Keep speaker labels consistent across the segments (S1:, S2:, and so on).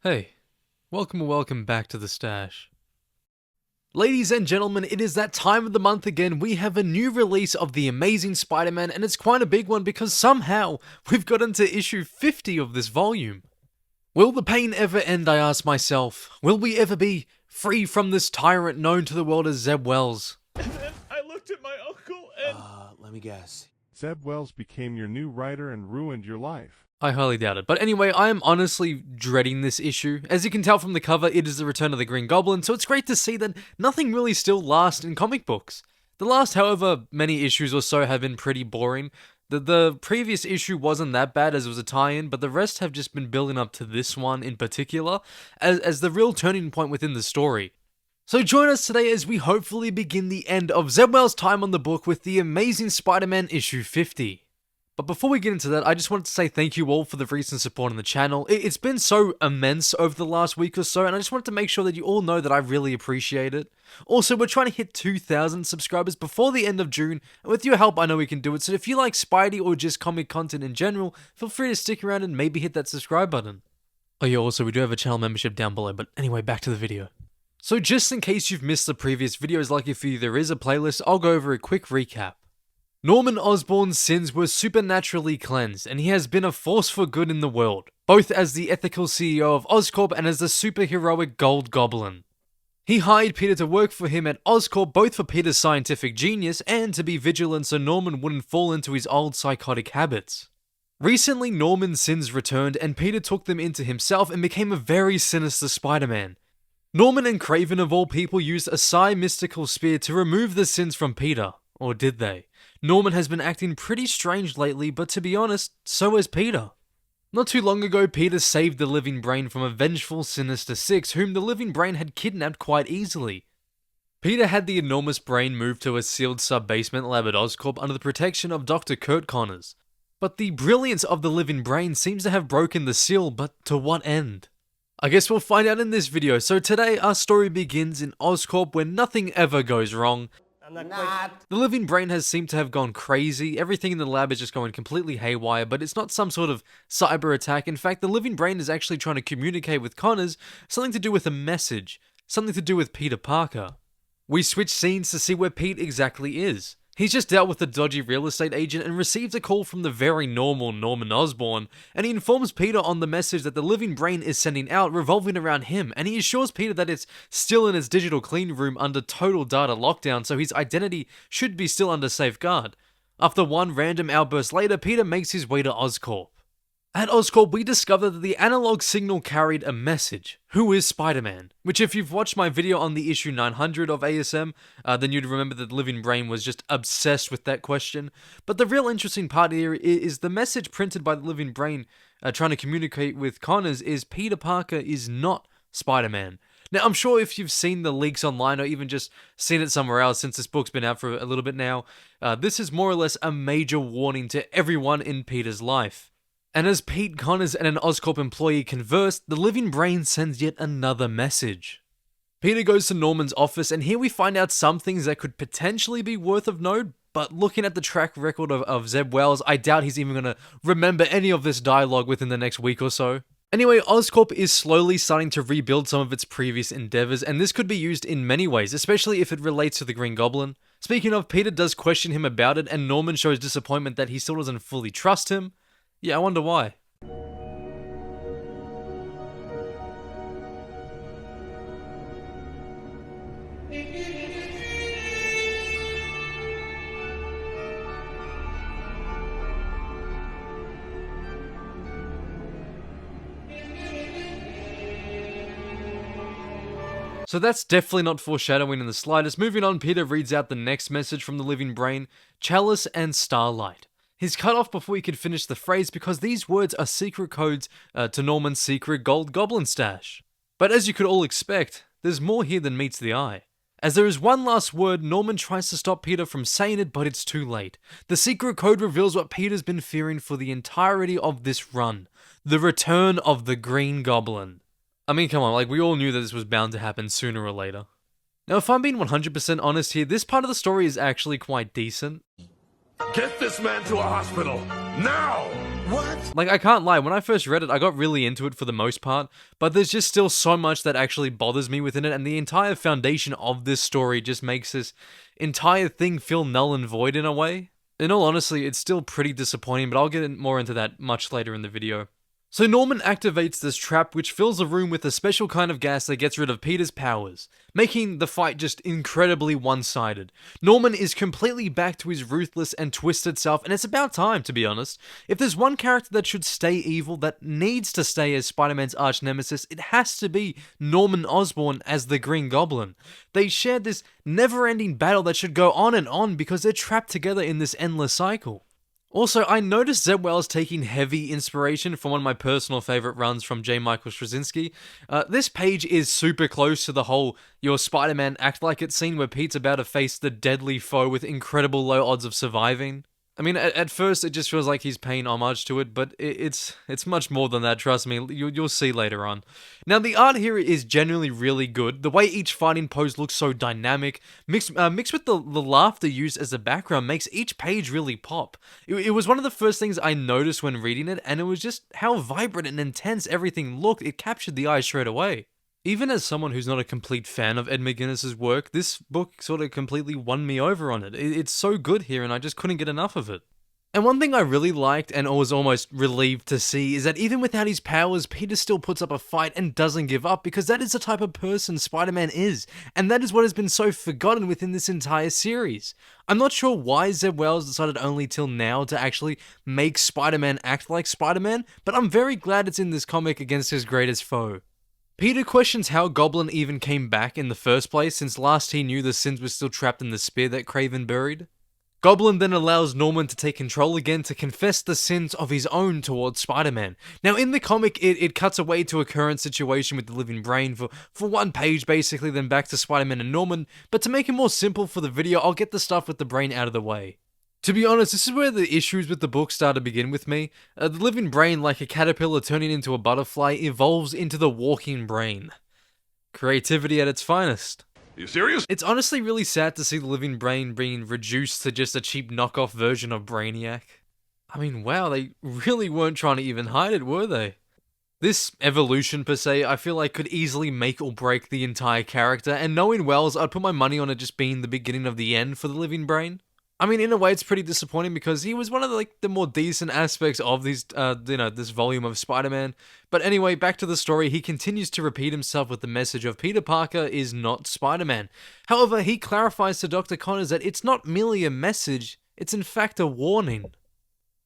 S1: Hey, welcome back to the stash. Ladies and gentlemen, it is that time of the month again. We have a new release of The Amazing Spider-Man, and it's quite a big one because somehow we've got into issue 50 of this volume. Will the pain ever end, I ask myself? Will we ever be free from this tyrant known to the world as Zeb Wells?
S2: And then I looked at my uncle and...
S3: Let me guess.
S4: Zeb Wells became your new writer and ruined your life.
S1: I highly doubt it. But anyway, I am honestly dreading this issue. As you can tell from the cover, it is the return of the Green Goblin, so it's great to see that nothing really still lasts in comic books. The last, however many issues or so have been pretty boring. The previous issue wasn't that bad as it was a tie-in, but the rest have just been building up to this one in particular as the real turning point within the story. So join us today as we hopefully begin the end of Zeb Wells' time on the book with The Amazing Spider-Man issue 50. But before we get into that, I just wanted to say thank you all for the recent support on the channel. It's been so immense over the last week or so, and I just wanted to make sure that you all know that I really appreciate it. Also, we're trying to hit 2,000 subscribers before the end of June, and with your help, I know we can do it. So if you like Spidey or just comic content in general, feel free to stick around and maybe hit that subscribe button. Oh yeah, also, we do have a channel membership down below, but anyway, back to the video. So just in case you've missed the previous videos, like if there is a playlist, I'll go over a quick recap. Norman Osborn's sins were supernaturally cleansed, and he has been a force for good in the world, both as the ethical CEO of Oscorp and as the superheroic Gold Goblin. He hired Peter to work for him at Oscorp both for Peter's scientific genius and to be vigilant so Norman wouldn't fall into his old psychotic habits. Recently, Norman's sins returned and Peter took them into himself and became a very sinister Spider-Man. Norman and Kraven of all people used a sci-mystical spear to remove the sins from Peter, or did they? Norman has been acting pretty strange lately, but to be honest, so has Peter. Not too long ago, Peter saved the Living Brain from a vengeful Sinister Six, whom the Living Brain had kidnapped quite easily. Peter had the enormous brain moved to a sealed sub-basement lab at Oscorp under the protection of Dr. CURT CONNORS. But the brilliance of the Living Brain seems to have broken the seal, but to what end? I guess we'll find out in this video. So today, our story begins in Oscorp where nothing ever goes wrong. The Living Brain has seemed to have gone crazy. Everything in the lab is just going completely haywire, but it's not some sort of cyber attack. In fact, the Living Brain is actually trying to communicate with Connors, something to do with a message, something to do with Peter Parker. We switch scenes to see where Pete exactly is. He's just dealt with a dodgy real estate agent and receives a call from the very normal Norman Osborn, and he informs Peter on the message that the Living Brain is sending out revolving around him, and he assures Peter that it's still in his digital clean room under total data lockdown, so his identity should be still under safeguard. After one random outburst later, Peter makes his way to Oscorp. At Oscorp, we discover that the analog signal carried a message. Who is Spider-Man? Which if you've watched my video on the issue 900 of ASM, then you'd remember that the Living Brain was just obsessed with that question. But the real interesting part here is the message printed by the Living Brain trying to communicate with Connors is Peter Parker is not Spider-Man. Now, I'm sure if you've seen the leaks online or even just seen it somewhere else since this book's been out for a little bit now, this is more or less a major warning to everyone in Peter's life. And as Pete, Connors, and an Oscorp employee converse, the Living Brain sends yet another message. Peter goes to Norman's office, and here we find out some things that could potentially be worth of note, but looking at the track record of Zeb Wells, I doubt he's even going to remember any of this dialogue within the next week or so. Anyway, Oscorp is slowly starting to rebuild some of its previous endeavors, and this could be used in many ways, especially if it relates to the Green Goblin. Speaking of, Peter does question him about it, and Norman shows disappointment that he still doesn't fully trust him. Yeah, I wonder why. So that's definitely not foreshadowing in the slightest. Moving on, Peter reads out the next message from the Living Brain, Chalice and Starlight. He's cut off before he could finish the phrase because these words are secret codes to Norman's secret Gold Goblin stash. But as you could all expect, there's more here than meets the eye. As there is one last word, Norman tries to stop Peter from saying it, but it's too late. The secret code reveals what Peter's been fearing for the entirety of this run. The return of the Green Goblin. I mean, come on, like we all knew that this was bound to happen sooner or later. Now, if I'm being 100% honest here, this part of the story is actually quite decent.
S5: Get this man to a hospital, now!
S1: Like, I can't lie, when I first read it, I got really into it for the most part, but there's just still so much that actually bothers me within it, and the entire foundation of this story just makes this entire thing feel null and void in a way. In all honesty, it's still pretty disappointing, but I'll get more into that much later in the video. So Norman activates this trap which fills the room with a special kind of gas that gets rid of Peter's powers, making the fight just incredibly one-sided. Norman is completely back to his ruthless and twisted self, and it's about time, to be honest. If there's one character that should stay evil, that needs to stay as Spider-Man's arch-nemesis, it has to be Norman Osborn as the Green Goblin. They share this never-ending battle that should go on and on because they're trapped together in this endless cycle. Also, I noticed Zeb Wells taking heavy inspiration from one of my personal favorite runs from J. Michael Straczynski. This page is super close to the whole "your Spider-Man act like it" scene where Pete's about to face the deadly foe with incredible low odds of surviving. I mean, at first it just feels like he's paying homage to it, but it's much more than that, trust me, you'll see later on. Now, the art here is genuinely really good. The way each fighting pose looks so dynamic, mixed with the laughter used as a background, makes each page really pop. It was one of the first things I noticed when reading it, and it was just how vibrant and intense everything looked. It captured the eye straight away. Even as someone who's not a complete fan of Ed McGuinness's work, this book sort of completely won me over on it. It's so good here, and I just couldn't get enough of it. And one thing I really liked, and was almost relieved to see, is that even without his powers, Peter still puts up a fight and doesn't give up, because that is the type of person Spider-Man is, and that is what has been so forgotten within this entire series. I'm not sure why Zeb Wells decided only till now to actually make Spider-Man act like Spider-Man, but I'm very glad it's in this comic against his greatest foe. Peter questions how Goblin even came back in the first place, since last he knew the Sins were still trapped in the spear that Kraven buried. Goblin then allows Norman to take control again to confess the sins of his own towards Spider-Man. Now in the comic, it cuts away to a current situation with the living brain for one page basically, then back to Spider-Man and Norman, but to make it more simple for the video, I'll get the stuff with the brain out of the way. To be honest, this is where the issues with the book start to begin with me. The living brain, like a caterpillar turning into a butterfly, evolves into the walking brain. Creativity at its finest.
S2: You serious?
S1: It's honestly really sad to see the living brain being reduced to just a cheap knockoff version of Brainiac. I mean, wow, they really weren't trying to even hide it, were they? This evolution, per se, I feel like could easily make or break the entire character, and knowing Wells, I'd put my money on it just being the beginning of the end for the living brain. I mean, in a way, it's pretty disappointing because he was one of the more decent aspects of these, this volume of Spider-Man. But anyway, back to the story. He continues to repeat himself with the message of Peter Parker is not Spider-Man. However, he clarifies to Dr. Connors that it's not merely a message, it's in fact a warning.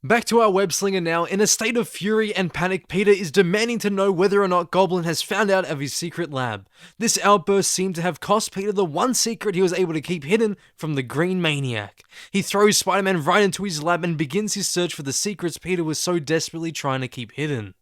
S1: Back to our web-slinger now. In a state of fury and panic, Peter is demanding to know whether or not Goblin has found out of his secret lab. This outburst seemed to have cost Peter the one secret he was able to keep hidden from the Green Maniac. He throws Spider-Man right into his lab and begins his search for the secrets Peter was so desperately trying to keep hidden.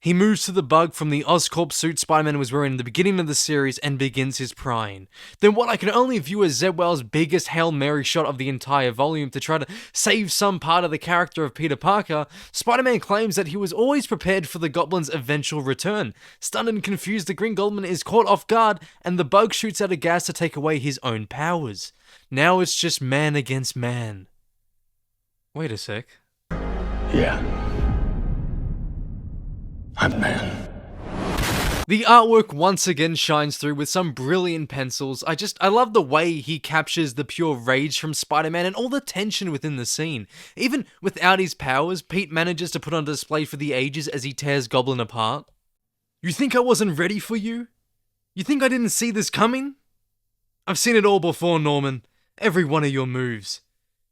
S1: He moves to the bug from the Oscorp suit Spider-Man was wearing in the beginning of the series and begins his prying. Then what I can only view as Zeb Wells' biggest Hail Mary shot of the entire volume to try to save some part of the character of Peter Parker, Spider-Man claims that he was always prepared for the Goblin's eventual return. Stunned and confused, the Green Goblin is caught off guard and the bug shoots out a gas to take away his own powers. Now it's just man against man. Wait a sec.
S3: Yeah. I'm man.
S1: The artwork once again shines through with some brilliant pencils. I love the way he captures the pure rage from Spider-Man and all the tension within the scene. Even without his powers, Pete manages to put on display for the ages as he tears Goblin apart. You think I wasn't ready for you? You think I didn't see this coming? I've seen it all before, Norman. Every one of your moves.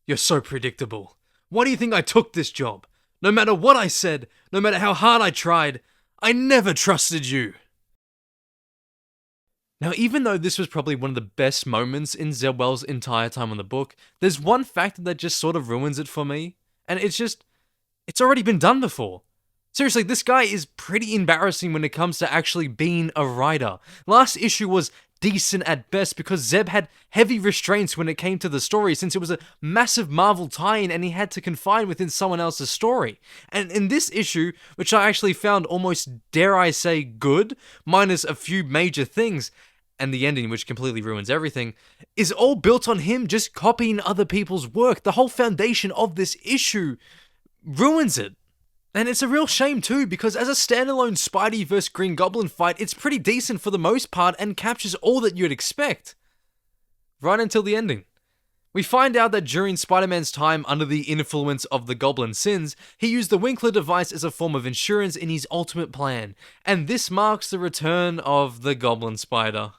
S1: You're so predictable. Why do you think I took this job? No matter what I said, no matter how hard I tried, I never trusted you. Now, even though this was probably one of the best moments in Zeb Wells' entire time on the book, there's one factor that just sort of ruins it for me, and it's already been done before. Seriously, this guy is pretty embarrassing when it comes to actually being a writer. Last issue was decent at best because Zeb had heavy restraints when it came to the story since it was a massive Marvel tie-in and he had to confine within someone else's story. And in this issue, which I actually found almost, dare I say, good, minus a few major things, and the ending, which completely ruins everything, is all built on him just copying other people's work. The whole foundation of this issue ruins it. And it's a real shame too, because as a standalone Spidey vs Green Goblin fight, it's pretty decent for the most part and captures all that you'd expect. Right until the ending. We find out that during Spider-Man's time under the influence of the Goblin sins, he used the Winkler device as a form of insurance in his ultimate plan, and this marks the return of the Goblin Spider.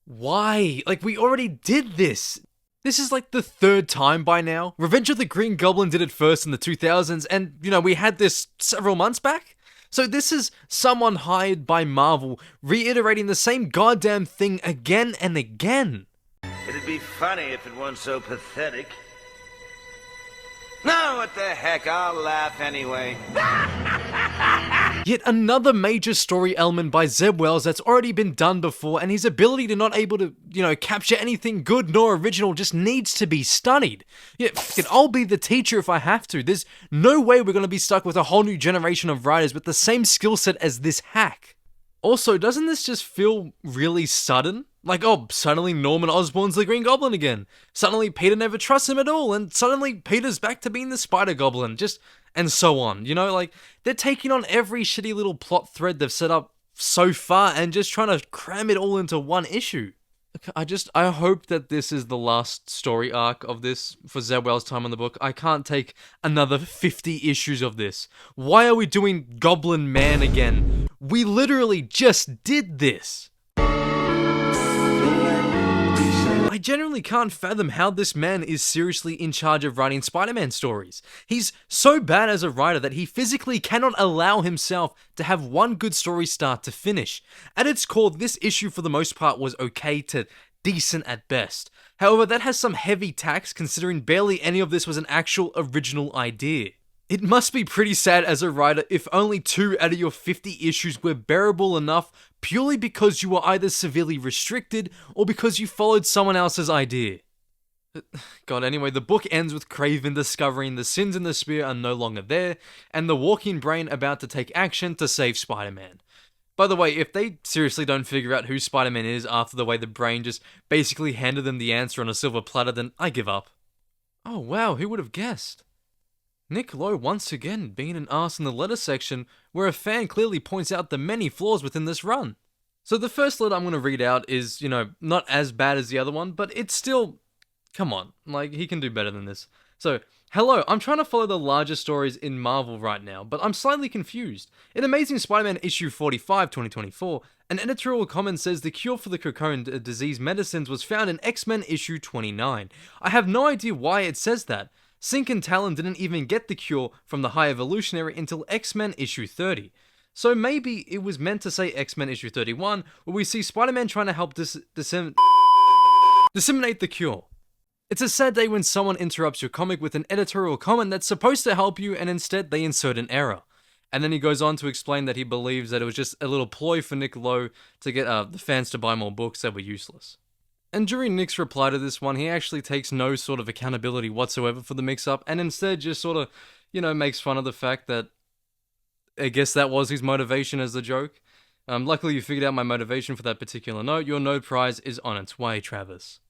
S1: Why? Like, we already did this! This is like the third time by now. Revenge of the Green Goblin did it first in the 2000s, and, we had this several months back? So this is someone hired by Marvel, reiterating the same goddamn thing again and again.
S5: It'd be funny if it weren't so pathetic. No, what the heck, I'll laugh anyway.
S1: Yet another major story element by Zeb Wells that's already been done before, and his ability to not able to, capture anything good nor original just needs to be studied. Yeah, I'll be the teacher if I have to. There's no way we're gonna be stuck with a whole new generation of writers with the same skill set as this hack. Also, doesn't this just feel really sudden? Like, oh, suddenly Norman Osborn's the Green Goblin again. Suddenly Peter never trusts him at all, and suddenly Peter's back to being the Spider Goblin, and so on. They're taking on every shitty little plot thread they've set up so far and just trying to cram it all into one issue. I hope that this is the last story arc of this for Zeb Wells' time on the book. I can't take another 50 issues of this. Why are we doing Goblin Man again? We literally just did this. I genuinely can't fathom how this man is seriously in charge of writing Spider-Man stories. He's so bad as a writer that he physically cannot allow himself to have one good story start to finish. At its core, this issue for the most part was okay to decent at best. However, that has some heavy tax considering barely any of this was an actual original idea. It must be pretty sad as a writer if only 2 out of your 50 issues were bearable enough purely because you were either severely restricted or because you followed someone else's idea. God, anyway, the book ends with Kraven discovering the sins in the spear are no longer there, and the walking brain about to take action to save Spider-Man. By the way, if they seriously don't figure out who Spider-Man is after the way the brain just basically handed them the answer on a silver platter, then I give up. Oh wow, who would have guessed? Nick Lowe once again being an arse in the letter section, where a fan clearly points out the many flaws within this run. So the first letter I'm going to read out is, not as bad as the other one, but it's still... Come on, he can do better than this. So, hello, I'm trying to follow the larger stories in Marvel right now, but I'm slightly confused. In Amazing Spider-Man issue 45, 2024, an editorial comment says the cure for the Kraven disease medicines was found in X-Men issue 29. I have no idea why it says that. Sync and Talon didn't even get the cure from the High Evolutionary until X-Men issue 30. So maybe it was meant to say X-Men issue 31, where we see Spider-Man trying to help disseminate the cure. It's a sad day when someone interrupts your comic with an editorial comment that's supposed to help you and instead they insert an error. And then he goes on to explain that he believes that it was just a little ploy for Nick Lowe to get the fans to buy more books that were useless. And during Nick's reply to this one, he actually takes no sort of accountability whatsoever for the mix-up, and instead just sort of, makes fun of the fact that I guess that was his motivation as the joke. Luckily you figured out my motivation for that particular note. Your node prize is on its way, Travis.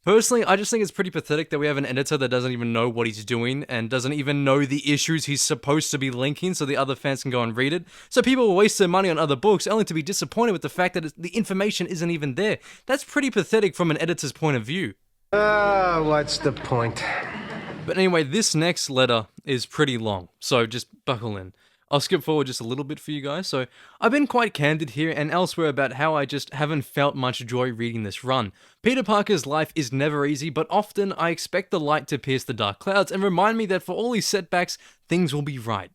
S1: Personally, I just think it's pretty pathetic that we have an editor that doesn't even know what he's doing and doesn't even know the issues he's supposed to be linking so the other fans can go and read it. So people will waste their money on other books only to be disappointed with the fact that the information isn't even there. That's pretty pathetic from an editor's point of view.
S6: What's the point?
S1: But anyway, this next letter is pretty long, so just buckle in. I'll skip forward just a little bit for you guys. So, I've been quite candid here and elsewhere about how I just haven't felt much joy reading this run. Peter Parker's life is never easy, but often I expect the light to pierce the dark clouds and remind me that for all his setbacks, things will be right.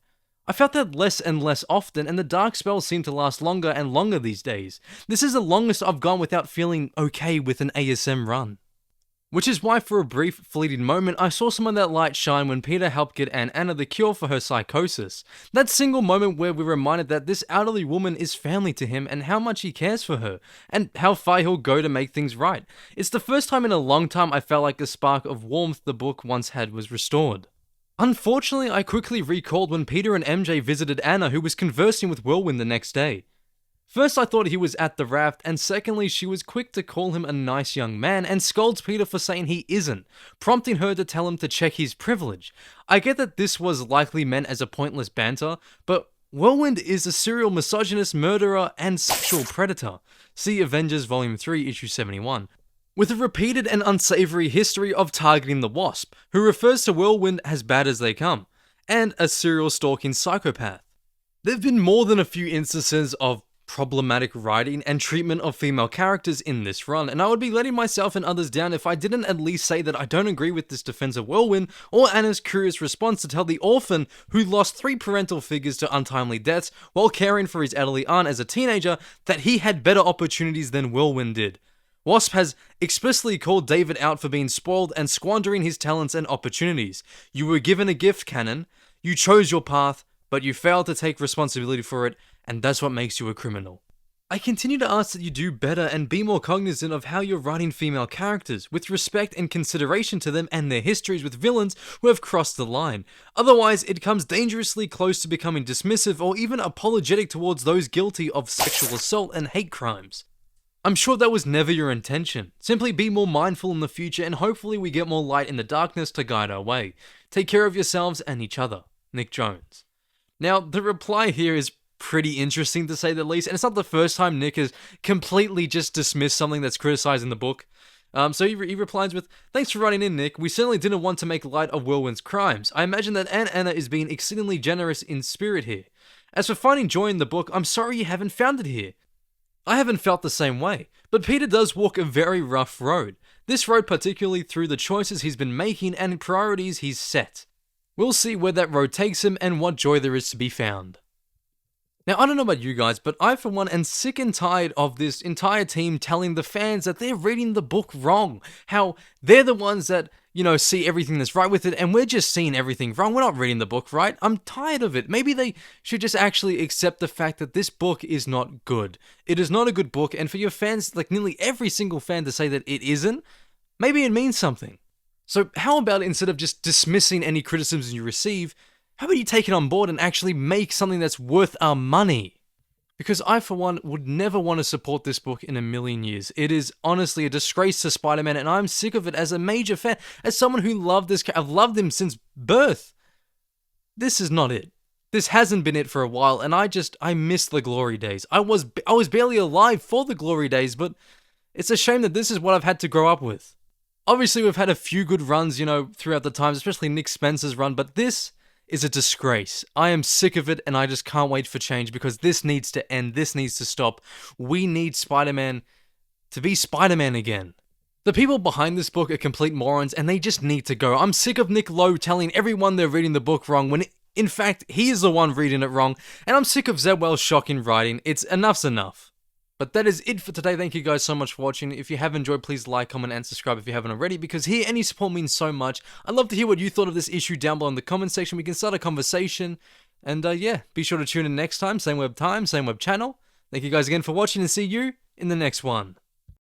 S1: I felt that less and less often, and the dark spells seem to last longer and longer these days. This is the longest I've gone without feeling okay with an ASM run. Which is why for a brief, fleeting moment, I saw some of that light shine when Peter helped get Aunt Anna the cure for her psychosis. That single moment where we're reminded that this elderly woman is family to him and how much he cares for her, and how far he'll go to make things right. It's the first time in a long time I felt like the spark of warmth the book once had was restored. Unfortunately, I quickly recalled when Peter and MJ visited Anna, who was conversing with Whirlwind the next day. First, I thought he was at the raft, and secondly, she was quick to call him a nice young man and scolds Peter for saying he isn't, prompting her to tell him to check his privilege. I get that this was likely meant as a pointless banter, but Whirlwind is a serial misogynist, murderer, and sexual predator. See Avengers Volume 3, Issue 71. With a repeated and unsavory history of targeting the Wasp, who refers to Whirlwind as bad as they come, and a serial stalking psychopath. There have been more than a few instances of problematic writing and treatment of female characters in this run, and I would be letting myself and others down if I didn't at least say that I don't agree with this defense of Whirlwind or Anna's curious response to tell the orphan who lost 3 parental figures to untimely deaths while caring for his elderly aunt as a teenager that he had better opportunities than Whirlwind did. Wasp has explicitly called David out for being spoiled and squandering his talents and opportunities. You were given a gift, Canon. You chose your path, but you failed to take responsibility for it, and that's what makes you a criminal. I continue to ask that you do better and be more cognizant of how you're writing female characters, with respect and consideration to them and their histories with villains who have crossed the line. Otherwise, it comes dangerously close to becoming dismissive or even apologetic towards those guilty of sexual assault and hate crimes. I'm sure that was never your intention. Simply be more mindful in the future and hopefully we get more light in the darkness to guide our way. Take care of yourselves and each other. Nick Jones. Now, the reply here is pretty interesting to say the least, and it's not the first time Nick has completely just dismissed something that's criticized in the book. So he replies with, "Thanks for writing in, Nick. We certainly didn't want to make light of Whirlwind's crimes. I imagine that Aunt Anna is being exceedingly generous in spirit here. As for finding joy in the book, I'm sorry you haven't found it here. I haven't felt the same way, but Peter does walk a very rough road. This road particularly through the choices he's been making and priorities he's set. We'll see where that road takes him and what joy there is to be found." Now, I don't know about you guys, but I for one am sick and tired of this entire team telling the fans that they're reading the book wrong. How they're the ones that, see everything that's right with it, and we're just seeing everything wrong. We're not reading the book right. I'm tired of it. Maybe they should just actually accept the fact that this book is not good. It is not a good book, and for your fans, like nearly every single fan, to say that it isn't, maybe it means something. So how about instead of just dismissing any criticisms you receive, how about you take it on board and actually make something that's worth our money? Because I, for one, would never want to support this book in a million years. It is honestly a disgrace to Spider-Man, and I'm sick of it as a major fan, as someone who loved this character. I've loved him since birth. This is not it. This hasn't been it for a while, and I miss the glory days. I was barely alive for the glory days, but it's a shame that this is what I've had to grow up with. Obviously, we've had a few good runs, throughout the times, especially Nick Spencer's run, but this is a disgrace. I am sick of it, and I just can't wait for change because this needs to end. This needs to stop. We need Spider-Man to be Spider-Man again. The people behind this book are complete morons, and they just need to go. I'm sick of Nick Lowe telling everyone they're reading the book wrong when, in fact, he is the one reading it wrong, and I'm sick of Zeb Wells' shocking writing. Enough's enough. But that is it for today. Thank you guys so much for watching. If you have enjoyed, please like, comment, and subscribe if you haven't already, because here, any support means so much. I'd love to hear what you thought of this issue down below in the comment section. We can start a conversation. And be sure to tune in next time. Same web time, same web channel. Thank you guys again for watching, and see you in the next one.